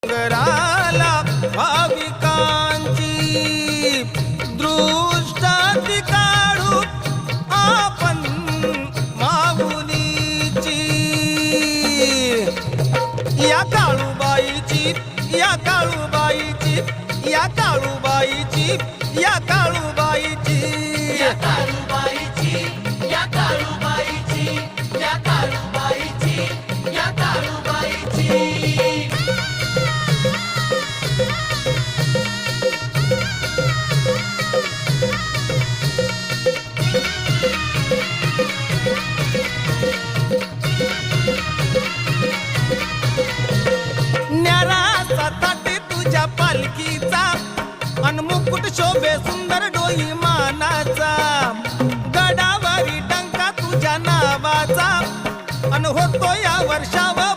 डोंगराला भाविकांची दृष्टाती काढू आपण माऊलीची, या काळूबाईची, या काळूबाईची, या काळूबाईची, या काळूबाईची, या काळूबाईची, या काळूबाईची, या काळूबाईची, या काळूबाईची. न्याराचा ताटे तुझ्या पालखीचा, अन मुकुट शोभे सुंदर डोई मानाचा, गडावरी टंका तुझ्या नावाचा, अन होतो या वर्षावर